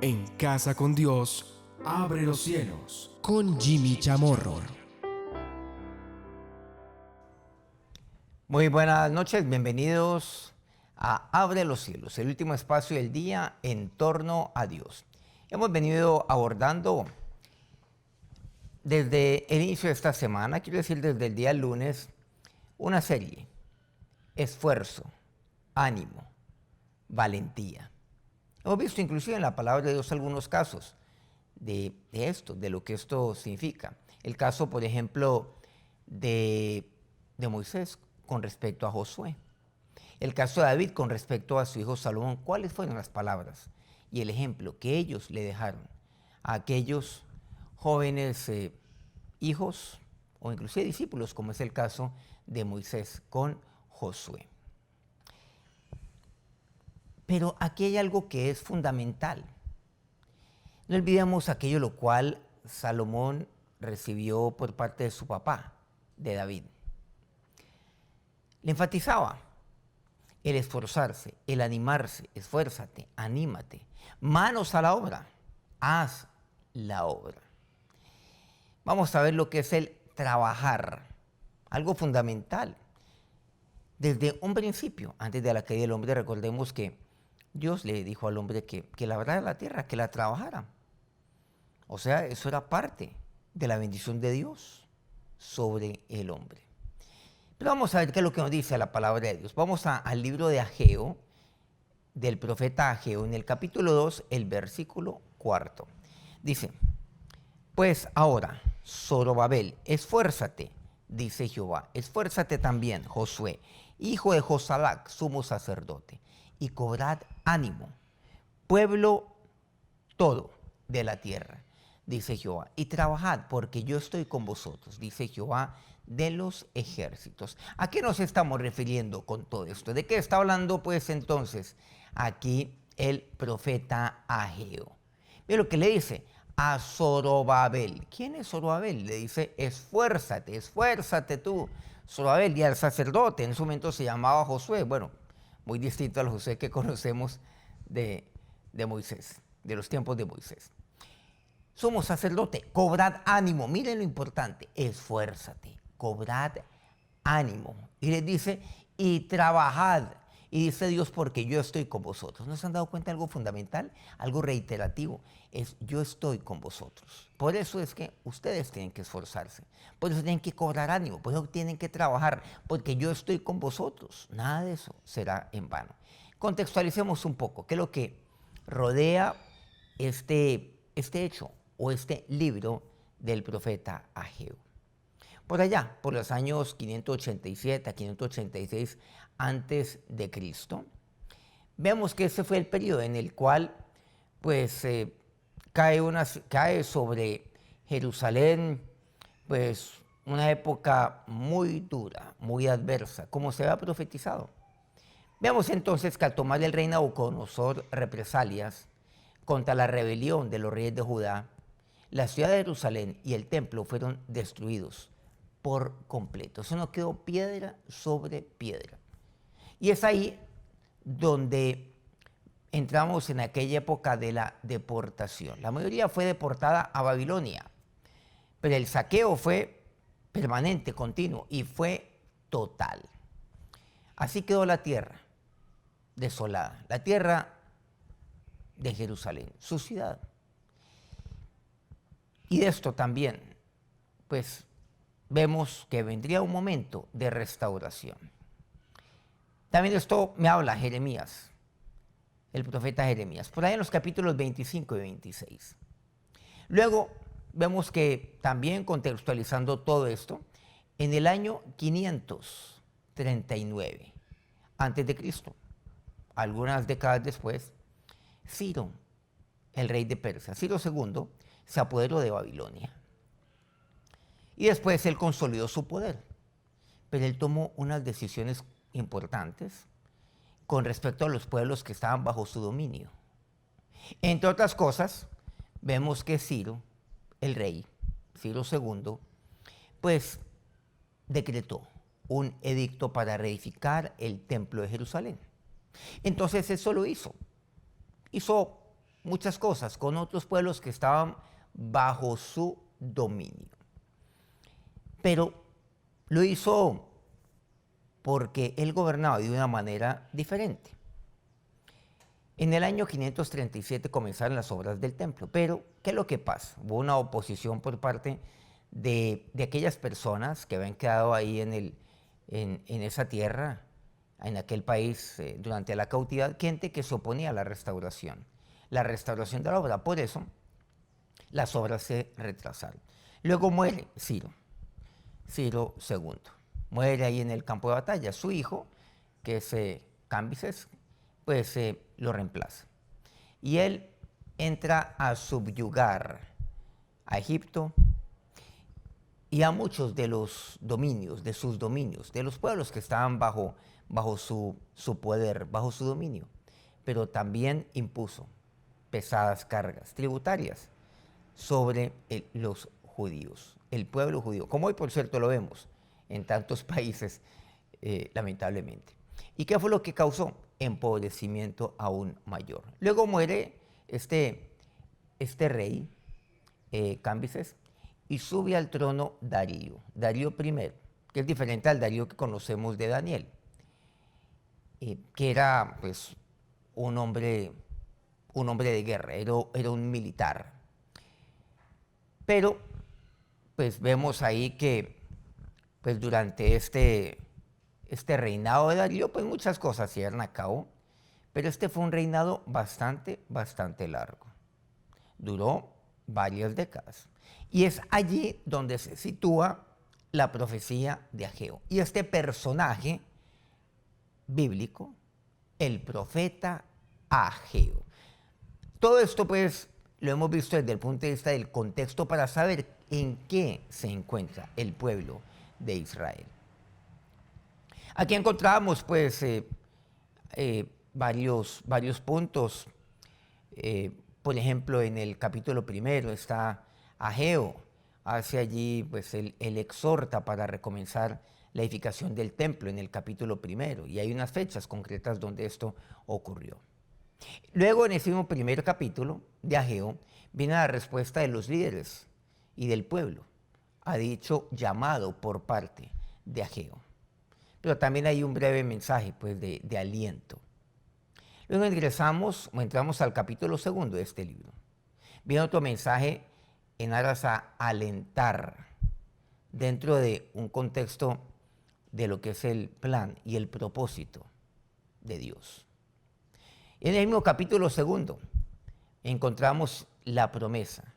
En Casa con Dios, abre los cielos. Con Jimmy Chamorro. Muy buenas noches, bienvenidos a Abre los cielos, el último espacio del día en torno a Dios. Hemos venido abordando desde el inicio de esta semana, quiero decir desde el día lunes, una serie: esfuerzo, ánimo, valentía. Hemos visto inclusive en la palabra de Dios algunos casos de esto, de lo que esto significa. El caso, por ejemplo, de Moisés con respecto a Josué. El caso de David con respecto a su hijo Salomón. ¿Cuáles fueron las palabras y el ejemplo que ellos le dejaron a aquellos jóvenes hijos o inclusive discípulos, como es el caso de Moisés con Josué? Pero aquí hay algo que es fundamental. No olvidemos aquello lo cual Salomón recibió por parte de su papá, de David. Le enfatizaba el esforzarse, el animarse, esfuérzate, anímate, manos a la obra, haz la obra. Vamos a ver lo que es el trabajar, algo fundamental. Desde un principio, antes de la caída del hombre, recordemos que Dios le dijo al hombre que labrara la tierra, que la trabajara. O sea, eso era parte de la bendición de Dios sobre el hombre. Pero vamos a ver qué es lo que nos dice la palabra de Dios. Vamos al libro de Ageo, del profeta Ageo, en el capítulo 2, el versículo 4. Dice: pues ahora, Zorobabel, esfuérzate, dice Jehová, esfuérzate también, Josué, hijo de Josadac, sumo sacerdote, y cobrad ánimo, pueblo todo de la tierra, dice Jehová, y trabajad, porque yo estoy con vosotros, dice Jehová de los ejércitos. ¿A qué nos estamos refiriendo con todo esto? ¿De qué está hablando pues entonces aquí el profeta Ageo? Ve lo que le dice a Zorobabel. ¿Quién es Zorobabel? Le dice: esfuérzate, esfuérzate tú, Zorobabel. Y al sacerdote, en su momento se llamaba Josué, bueno, muy distinto al Josué que conocemos de Moisés, de los tiempos de Moisés. Somos sacerdote, cobrad ánimo. Miren lo importante: esfuérzate, cobrad ánimo. Y les dice: y trabajad. Y dice Dios: porque yo estoy con vosotros. ¿No se han dado cuenta de algo fundamental? Algo reiterativo. Es: yo estoy con vosotros. Por eso es que ustedes tienen que esforzarse. Por eso tienen que cobrar ánimo. Por eso tienen que trabajar. Porque yo estoy con vosotros. Nada de eso será en vano. Contextualicemos un poco. ¿Qué es lo que rodea este hecho o este libro del profeta Ageo? Por allá, por los años 587 a 586 antes de Cristo, vemos que ese fue el periodo en el cual pues cae sobre Jerusalén pues una época muy dura, muy adversa, como se había profetizado. Veamos entonces que al tomar el rey Nabucodonosor represalias contra la rebelión de los reyes de Judá, la ciudad de Jerusalén y el templo fueron destruidos por completo. Eso no quedó piedra sobre piedra. Y es ahí donde entramos en aquella época de la deportación. La mayoría fue deportada a Babilonia, pero el saqueo fue permanente, continuo, y fue total. Así quedó la tierra desolada, la tierra de Jerusalén, su ciudad. Y de esto también, pues, vemos que vendría un momento de restauración. También de esto me habla Jeremías, el profeta Jeremías, por ahí en los capítulos 25 y 26. Luego vemos que también, contextualizando todo esto, en el año 539 antes de Cristo, algunas décadas después, Ciro, el rey de Persia, Ciro II, se apoderó de Babilonia. Y después él consolidó su poder. Pero él tomó unas decisiones importantes con respecto a los pueblos que estaban bajo su dominio. Entre otras cosas, vemos que Ciro, el rey, Ciro II, pues decretó un edicto para reedificar el templo de Jerusalén. Entonces eso lo hizo. Hizo muchas cosas con otros pueblos que estaban bajo su dominio. Pero lo hizo porque él gobernaba de una manera diferente. En el año 537 comenzaron las obras del templo, pero ¿qué es lo que pasa? Hubo una oposición por parte de aquellas personas que habían quedado ahí en esa tierra, en aquel país durante la cautividad, gente que se oponía a la restauración de la obra. Por eso las obras se retrasaron. Luego muere Ciro II. Muere ahí en el campo de batalla. Su hijo, que es Cambises, pues lo reemplaza. Y él entra a subyugar a Egipto y a muchos de los dominios, de sus dominios, de los pueblos que estaban bajo su poder, bajo su dominio. Pero también impuso pesadas cargas tributarias sobre los judíos, el pueblo judío, como hoy por cierto lo vemos en tantos países, lamentablemente. ¿Y qué fue lo que causó? Empobrecimiento aún mayor. Luego muere este rey, Cambises, y sube al trono Darío I, que es diferente al Darío que conocemos de Daniel, que era pues un hombre de guerra, era un militar. Pero pues vemos ahí que pues durante este reinado de Darío, pues muchas cosas se llevaron a cabo, pero este fue un reinado bastante largo. Duró varias décadas. Y es allí donde se sitúa la profecía de Ageo. Y este personaje bíblico, el profeta Ageo. Todo esto pues lo hemos visto desde el punto de vista del contexto para saber en qué se encuentra el pueblo de Israel. Aquí encontramos pues varios puntos. Por ejemplo, en el capítulo 1 está Ageo, hace allí pues él exhorta para recomenzar la edificación del templo en el capítulo 1, y hay unas fechas concretas donde esto ocurrió. Luego, en ese mismo primer capítulo de Ageo, viene la respuesta de los líderes y del pueblo a dicho llamado por parte de Ageo. Pero también hay un breve mensaje pues, de aliento. Luego entramos al capítulo 2 de este libro. Viene otro mensaje en aras a alentar dentro de un contexto de lo que es el plan y el propósito de Dios. En el mismo capítulo 2 encontramos la promesa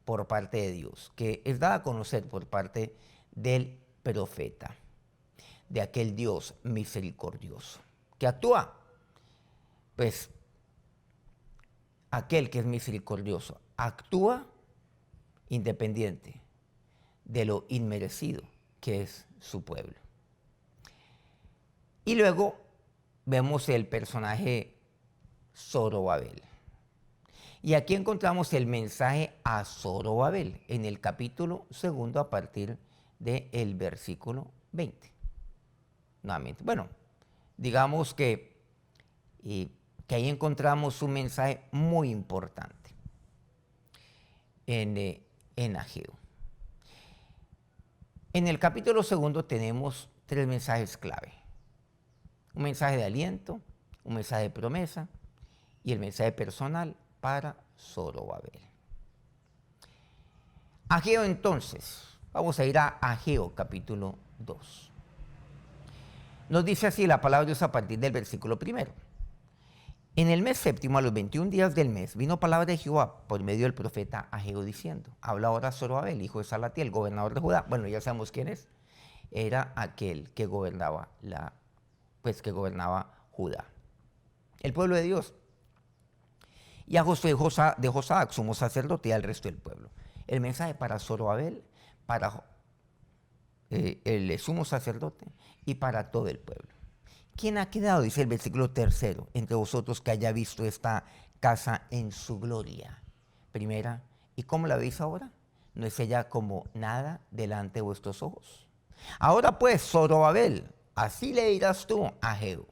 por parte de Dios, que es dada a conocer por parte del profeta, de aquel Dios misericordioso, que actúa, pues, aquel que es misericordioso, actúa independiente de lo inmerecido que es su pueblo. Y luego vemos el personaje Zorobabel. Y aquí encontramos el mensaje a Zorobabel en el capítulo 2 a partir del versículo 20. Nuevamente, bueno, digamos que ahí encontramos un mensaje muy importante en Ageo. En el capítulo 2 tenemos 3 mensajes clave. Un mensaje de aliento, un mensaje de promesa y el mensaje personal para Zorobabel. Ageo entonces, vamos a ir a Ageo capítulo 2. Nos dice así la palabra de Dios a partir del versículo 1. En el mes séptimo, a los 21 días del mes, vino palabra de Jehová por medio del profeta Ageo diciendo: habla ahora Zorobabel, hijo de Salatiel, gobernador de Judá. Bueno, ya sabemos quién es. Era aquel que gobernaba Judá, el pueblo de Dios. Y a Josué de Josac, sumo sacerdote, y al resto del pueblo. El mensaje para Zorobabel, para el sumo sacerdote y para todo el pueblo. ¿Quién ha quedado, dice el versículo 3, entre vosotros que haya visto esta casa en su gloria? Primera, ¿y cómo la veis ahora? ¿No es ella como nada delante de vuestros ojos? Ahora pues, Zorobabel, así le dirás tú a Ageo: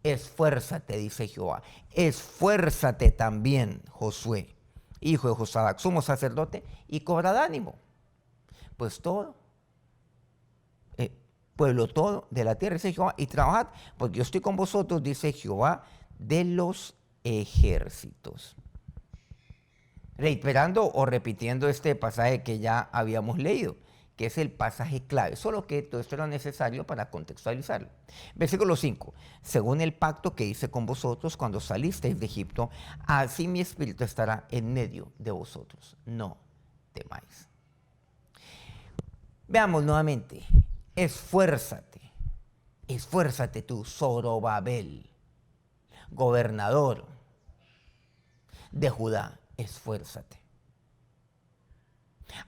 Esfuérzate, dice Jehová. Esfuérzate también, Josué, hijo de Josadac, sumo sacerdote, y cobrad ánimo. Pues todo, pueblo todo de la tierra, dice Jehová, y trabajad, porque yo estoy con vosotros, dice Jehová de los ejércitos. Reiterando o repitiendo este pasaje que ya habíamos leído, que es el pasaje clave, solo que todo esto era necesario para contextualizarlo. Versículo 5, según el pacto que hice con vosotros cuando salisteis de Egipto, así mi espíritu estará en medio de vosotros, no temáis. Veamos nuevamente, esfuérzate tú, Zorobabel, gobernador de Judá, esfuérzate.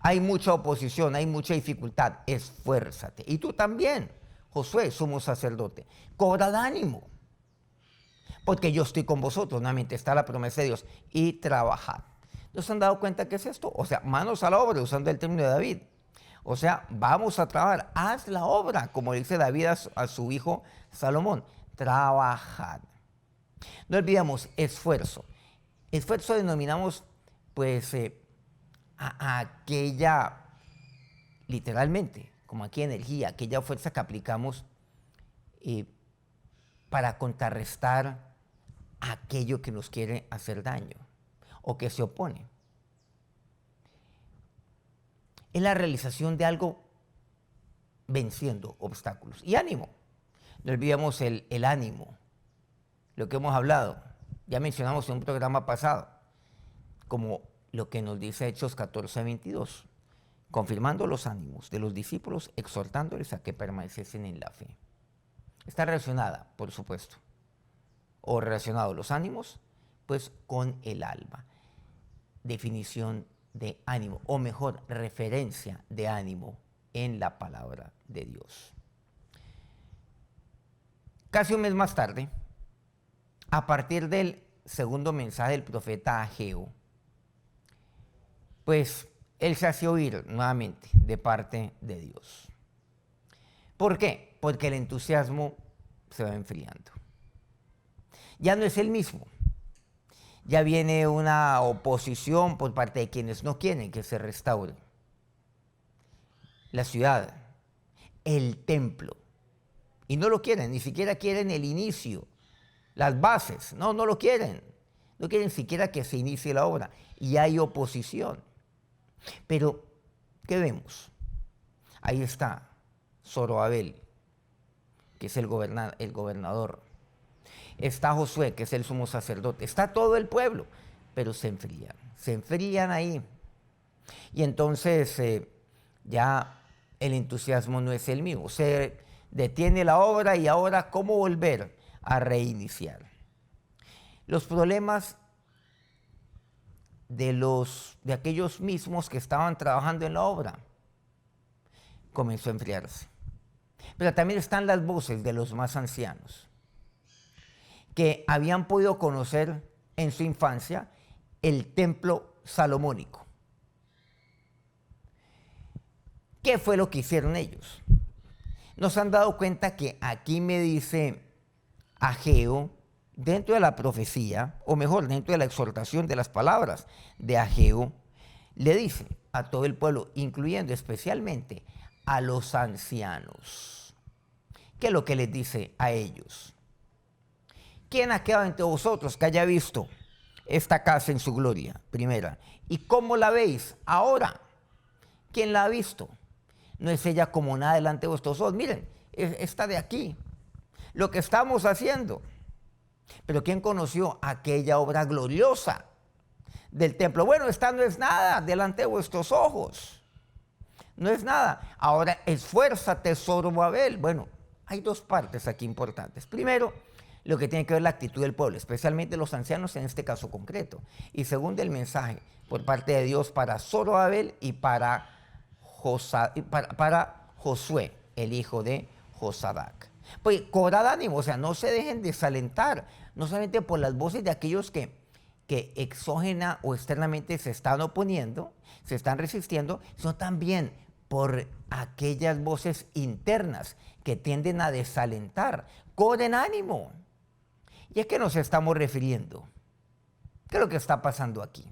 Hay mucha oposición, hay mucha dificultad, esfuérzate. Y tú también, Josué, sumo sacerdote, cobrad ánimo, porque yo estoy con vosotros, nuevamente está la promesa de Dios, y trabajad. ¿No se han dado cuenta qué es esto? O sea, manos a la obra, usando el término de David. O sea, vamos a trabajar, haz la obra, como dice David a su hijo Salomón, trabajad. No olvidemos esfuerzo. Esfuerzo denominamos, pues, a aquella, literalmente, como aquí energía, aquella fuerza que aplicamos para contrarrestar aquello que nos quiere hacer daño o que se opone. Es la realización de algo venciendo obstáculos. Y ánimo. No olvidemos el ánimo, lo que hemos hablado. Ya mencionamos en un programa pasado, como lo que nos dice Hechos 14:22, confirmando los ánimos de los discípulos, exhortándoles a que permaneciesen en la fe. Está relacionada, por supuesto, o relacionado los ánimos, pues con el alma. Definición de ánimo, o mejor, referencia de ánimo en la palabra de Dios. Casi un mes más tarde, a partir del segundo mensaje del profeta Ageo, pues él se hace oír nuevamente de parte de Dios. ¿Por qué? Porque el entusiasmo se va enfriando. Ya no es el mismo. Ya viene una oposición por parte de quienes no quieren que se restaure la ciudad, el templo. Y no lo quieren, ni siquiera quieren el inicio, las bases. No lo quieren. No quieren siquiera que se inicie la obra. Y hay oposición. Pero, ¿qué vemos? Ahí está Zorobabel, que es el gobernador. Está Josué, que es el sumo sacerdote. Está todo el pueblo, pero se enfrían ahí. Y entonces ya el entusiasmo no es el mismo. Se detiene la obra y ahora, ¿cómo volver a reiniciar? Los problemas de aquellos mismos que estaban trabajando en la obra comenzó a enfriarse. Pero también están las voces de los más ancianos, que habían podido conocer en su infancia el templo salomónico. ¿Qué fue lo que hicieron ellos? Nos han dado cuenta que aquí me dice Ageo, dentro de la profecía, o mejor, dentro de la exhortación de las palabras de Ageo, le dice a todo el pueblo, incluyendo especialmente a los ancianos. ¿Qué es lo que les dice a ellos? ¿Quién ha quedado entre vosotros que haya visto esta casa en su gloria? Primera. ¿Y cómo la veis ahora? ¿Quién la ha visto? No es ella como nada delante de vuestros ojos. Miren, está de aquí. Lo que estamos haciendo. Pero ¿quién conoció aquella obra gloriosa del templo? Bueno, esta no es nada delante de vuestros ojos. No es nada. Ahora, esfuérzate, Zorobabel. Bueno, hay dos partes aquí importantes. Primero, lo que tiene que ver la actitud del pueblo, especialmente los ancianos en este caso concreto. Y segundo, el mensaje por parte de Dios para Zorobabel y para Josué, el hijo de Josadac. Pues cobrad ánimo, o sea, no se dejen desalentar, no solamente por las voces de aquellos que exógena o externamente se están oponiendo, se están resistiendo, sino también por aquellas voces internas que tienden a desalentar. Cobren ánimo, ¿Y a qué nos estamos refiriendo? ¿Qué es lo que está pasando aquí?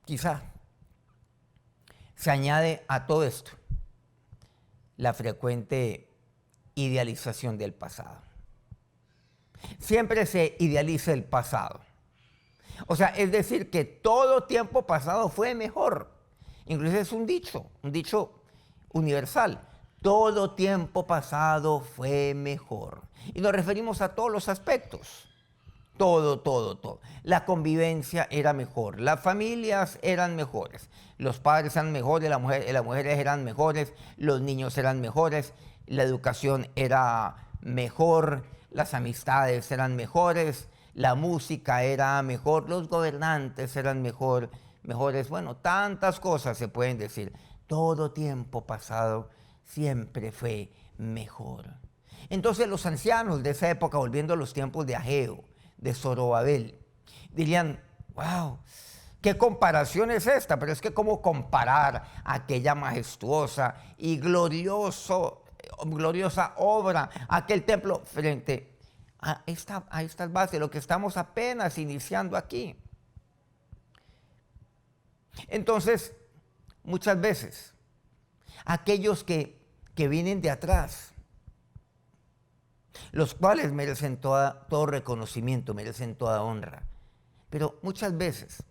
Quizá se añade a todo esto la frecuente idealización del pasado. Siempre se idealiza el pasado. O sea, es decir, que todo tiempo pasado fue mejor. Incluso es un dicho universal. Todo tiempo pasado fue mejor. Y nos referimos a todos los aspectos. Todo. La convivencia era mejor, las familias eran mejores, los padres eran mejores, las mujeres eran mejores, los niños eran mejores, la educación era mejor, las amistades eran mejores, la música era mejor, los gobernantes eran mejores. Bueno, tantas cosas se pueden decir. Todo tiempo pasado siempre fue mejor. Entonces los ancianos de esa época, volviendo a los tiempos de Ageo, de Zorobabel, dirían, wow, ¿qué comparación es esta? Pero es que cómo comparar aquella majestuosa y gloriosa obra, aquel templo frente a estas bases, lo que estamos apenas iniciando aquí. Entonces, muchas veces, aquellos que vienen de atrás, los cuales merecen todo reconocimiento, merecen toda honra. Pero muchas veces,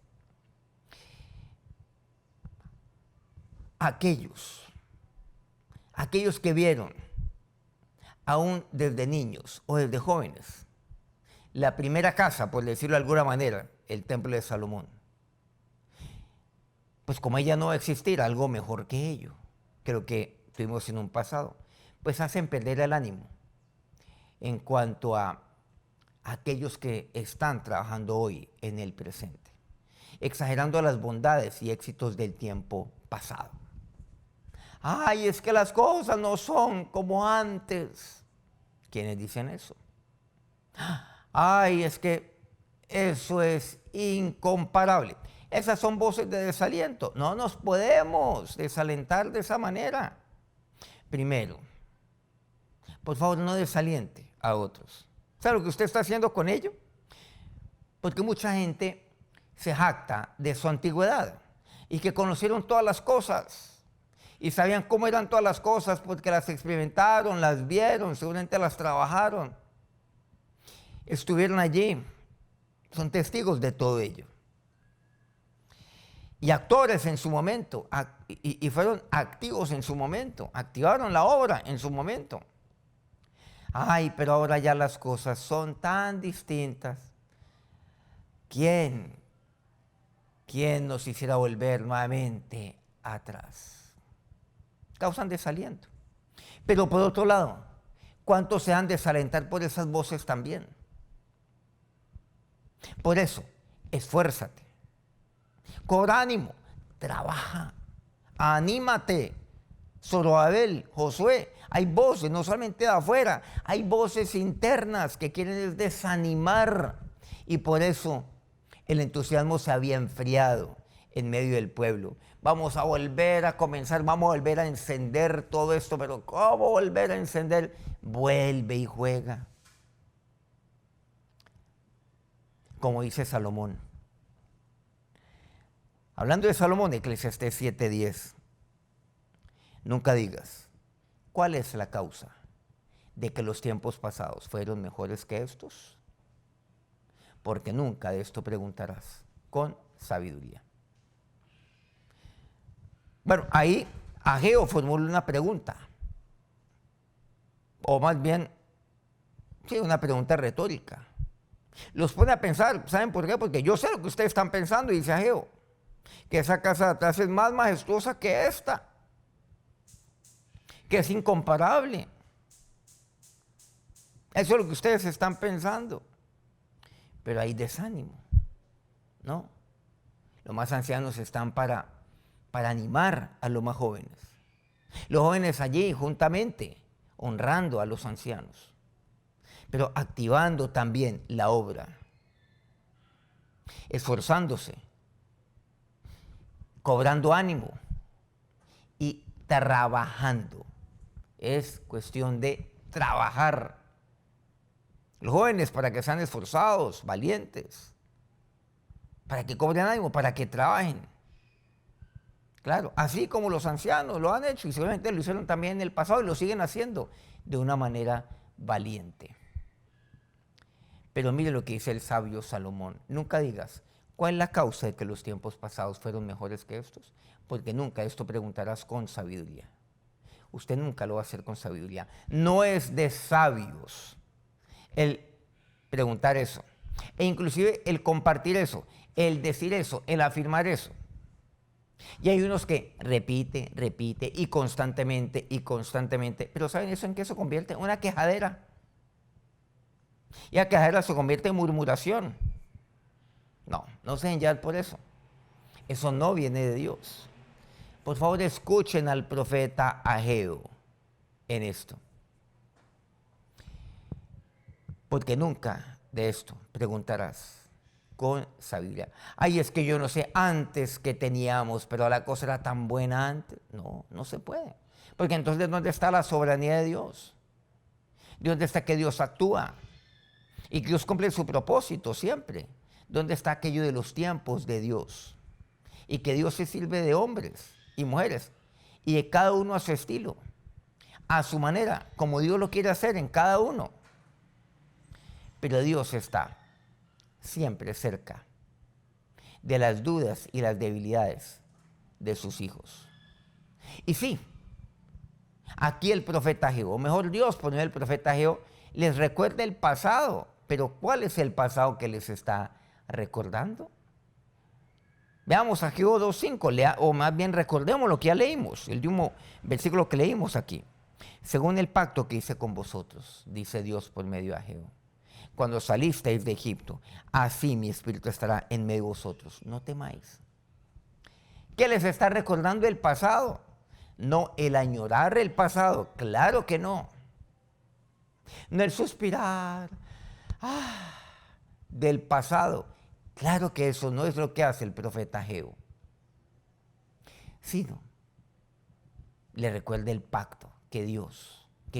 aquellos que vieron, aún desde niños o desde jóvenes, la primera casa, por decirlo de alguna manera, el templo de Salomón, pues como ella no va a existir, algo mejor que ello, creo que tuvimos en un pasado, pues hacen perder el ánimo en cuanto a aquellos que están trabajando hoy en el presente, exagerando las bondades y éxitos del tiempo pasado. Ay, es que las cosas no son como antes. ¿Quiénes dicen eso? Ay, es que eso es incomparable. Esas son voces de desaliento. No nos podemos desalentar de esa manera. Primero, por favor, no desaliente a otros. ¿Sabe lo que usted está haciendo con ello? Porque mucha gente se jacta de su antigüedad y que conocieron todas las cosas y sabían cómo eran todas las cosas porque las experimentaron, las vieron, seguramente las trabajaron, estuvieron allí, son testigos de todo ello. Y actores en su momento, y fueron activos en su momento, activaron la obra en su momento. Ay, pero ahora ya las cosas son tan distintas. ¿Quién nos hiciera volver nuevamente atrás? Causan desaliento. Pero por otro lado, ¿cuántos se han de desalentar por esas voces también? Por eso, esfuérzate, cobra ánimo, trabaja, anímate. Zorobabel, Josué, hay voces, no solamente de afuera, hay voces internas que quieren desanimar. Y por eso el entusiasmo se había enfriado en medio del pueblo. Vamos a volver a comenzar, vamos a volver a encender todo esto, pero ¿cómo volver a encender? Vuelve y juega. Como dice Salomón. Hablando de Salomón, Eclesiastés 7:10. Nunca digas, ¿cuál es la causa de que los tiempos pasados fueron mejores que estos? Porque nunca de esto preguntarás con sabiduría. Bueno, ahí Ageo formula una pregunta, o más bien, sí, una pregunta retórica. Los pone a pensar, ¿saben por qué? Porque yo sé lo que ustedes están pensando, dice Ageo, que esa casa de atrás es más majestuosa que esta, que es incomparable. Eso es lo que ustedes están pensando. Pero hay desánimo, ¿no? Los más ancianos están para animar a los más jóvenes. Los jóvenes allí juntamente, honrando a los ancianos, pero activando también la obra, esforzándose, cobrando ánimo y trabajando. Es cuestión de trabajar Los jóvenes para que sean esforzados, valientes, para que cobren ánimo, para que trabajen. Claro, así como los ancianos lo han hecho y seguramente lo hicieron también en el pasado y lo siguen haciendo de una manera valiente. Pero mire lo que dice el sabio Salomón. Nunca digas, ¿cuál es la causa de que los tiempos pasados fueron mejores que estos? Porque nunca esto preguntarás con sabiduría. Usted nunca lo va a hacer con sabiduría. No es de sabios el preguntar eso. E inclusive el compartir eso, el decir eso, el afirmar eso. Y hay unos que repite y constantemente, pero ¿saben eso en qué se convierte? Una quejadera. Y la quejadera se convierte en murmuración. No, no se dejen llevar por eso. Eso no viene de Dios. Por favor, escuchen al profeta Ageo en esto. Porque nunca de esto preguntarás con sabiduría. Ay, es que yo no sé antes que teníamos, pero la cosa era tan buena antes. No, no se puede. Porque entonces, ¿dónde está la soberanía de Dios? ¿Dónde está que Dios actúa? Y que Dios cumple su propósito siempre. ¿Dónde está aquello de los tiempos de Dios? Y que Dios se sirve de hombres y mujeres, y de cada uno a su estilo, a su manera, como Dios lo quiere hacer en cada uno. Pero Dios está siempre cerca de las dudas y las debilidades de sus hijos. Y sí, aquí el profeta Ageo, o mejor Dios por medio del profeta Ageo, les recuerda el pasado. Pero ¿cuál es el pasado que les está recordando? Veamos Ageo 2.5, o más bien recordemos lo que ya leímos, el último versículo que leímos aquí. Según el pacto que hice con vosotros, dice Dios por medio de Ageo, cuando salisteis de Egipto, así mi espíritu estará en medio de vosotros. No temáis. ¿Qué les está recordando el pasado? No el añorar el pasado, claro que no. No el suspirar del pasado. Claro que eso no es lo que hace el profeta Ageo. Sino le recuerda el pacto que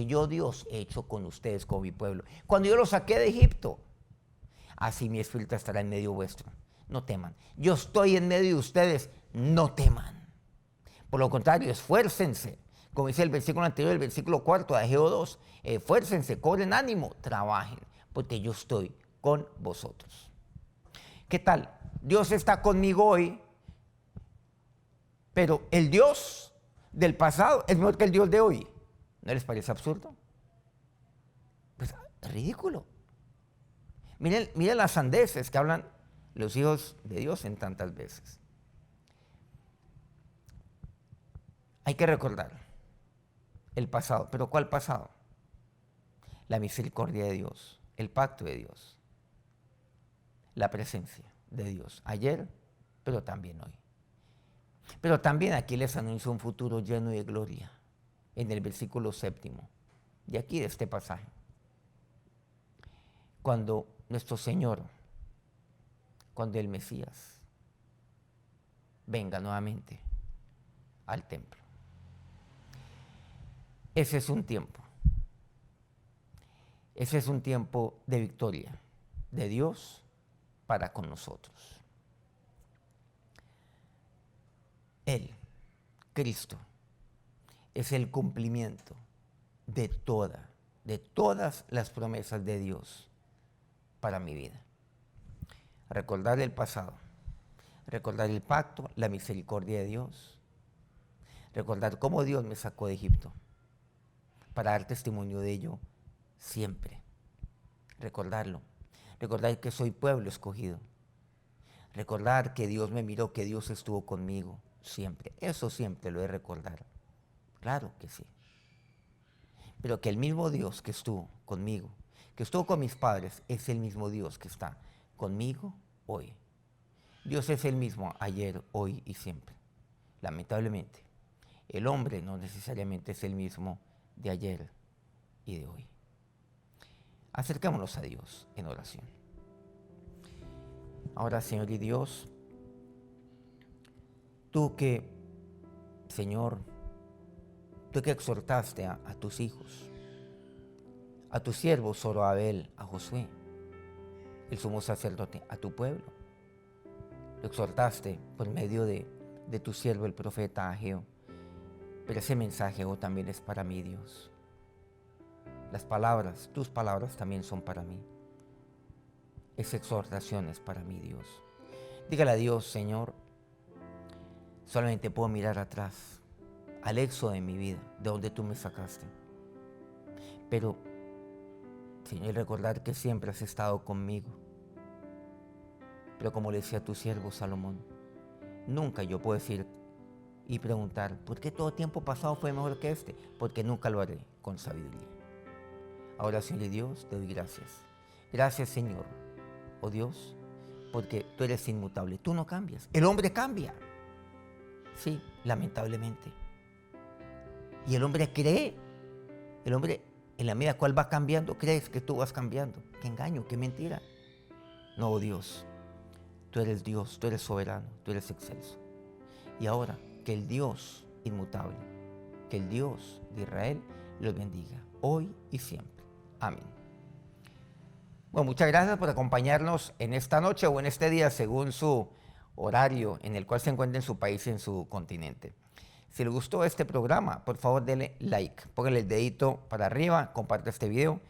yo Dios he hecho con ustedes, con mi pueblo. Cuando yo los saqué de Egipto, así mi espíritu estará en medio vuestro. No teman. Yo estoy en medio de ustedes, no teman. Por lo contrario, esfuércense. Como dice el versículo anterior, el versículo 4 de Ageo 2, esfuércense, cobren ánimo, trabajen, porque yo estoy con vosotros. ¿Qué tal? Dios está conmigo hoy, pero el Dios del pasado es mejor que el Dios de hoy. ¿No les parece absurdo? Pues es ridículo. Miren las sandeces que hablan los hijos de Dios en tantas veces. Hay que recordar el pasado. ¿Pero cuál pasado? La misericordia de Dios, el pacto de Dios, la presencia de Dios, ayer, pero también hoy. Pero también aquí les anuncio un futuro lleno de gloria, en el versículo 7, de aquí de este pasaje. Cuando nuestro Señor, cuando el Mesías venga nuevamente al templo. Ese es un tiempo. Ese es un tiempo de victoria de Dios para con nosotros. Él, Cristo, es el cumplimiento de todas las promesas de Dios para mi vida. Recordar el pasado, recordar el pacto, la misericordia de Dios, recordar cómo Dios me sacó de Egipto, para dar testimonio de ello siempre. Recordarlo, recordar que soy pueblo escogido, recordar que Dios me miró, que Dios estuvo conmigo siempre. Eso siempre lo he de recordar. Claro que sí. Pero que el mismo Dios que estuvo conmigo, que estuvo con mis padres, es el mismo Dios que está conmigo hoy. Dios es el mismo ayer, hoy y siempre. Lamentablemente, el hombre no necesariamente es el mismo de ayer y de hoy. Acercémonos a Dios en oración. Ahora, Señor y Dios, tú que, Señor, tú que exhortaste a tus hijos a tu siervo Zorobabel, a Josué, el sumo sacerdote, a tu pueblo. Lo exhortaste por medio de tu siervo el profeta Ageo. Pero ese mensaje también es para mí, Dios. Las palabras, tus palabras también son para mí. Esa exhortación es para mí, Dios. Dígale a Dios, Señor, solamente puedo mirar atrás, al éxodo de mi vida, de donde tú me sacaste. Pero, Señor, recordar que siempre has estado conmigo. Pero como le decía a tu siervo Salomón, nunca yo puedo decir y preguntar, ¿por qué todo tiempo pasado fue mejor que este? Porque nunca lo haré con sabiduría. Ahora, Señor y Dios, te doy gracias. Gracias, Señor, oh Dios, porque tú eres inmutable. Tú no cambias. El hombre cambia. Sí, lamentablemente. Y el hombre cree. El hombre, en la medida cual va cambiando, crees que tú vas cambiando. Qué engaño, qué mentira. No, oh Dios, tú eres Dios, tú eres soberano, tú eres excelso. Y ahora, que el Dios inmutable, que el Dios de Israel los bendiga, hoy y siempre. Amén. Bueno, muchas gracias por acompañarnos en esta noche o en este día, según su horario en el cual se encuentra en su país y en su continente. Si le gustó este programa, por favor denle like, póngale el dedito para arriba, comparte este video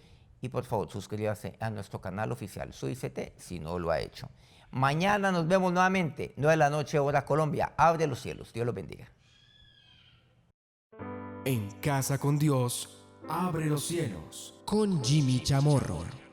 y por favor suscríbase a nuestro canal oficial SUICT si no lo ha hecho. Mañana nos vemos nuevamente, 9 de la noche, hora Colombia. Abre los cielos. Dios los bendiga. En Casa con Dios, abre los cielos. Con Jimmy Chamorro.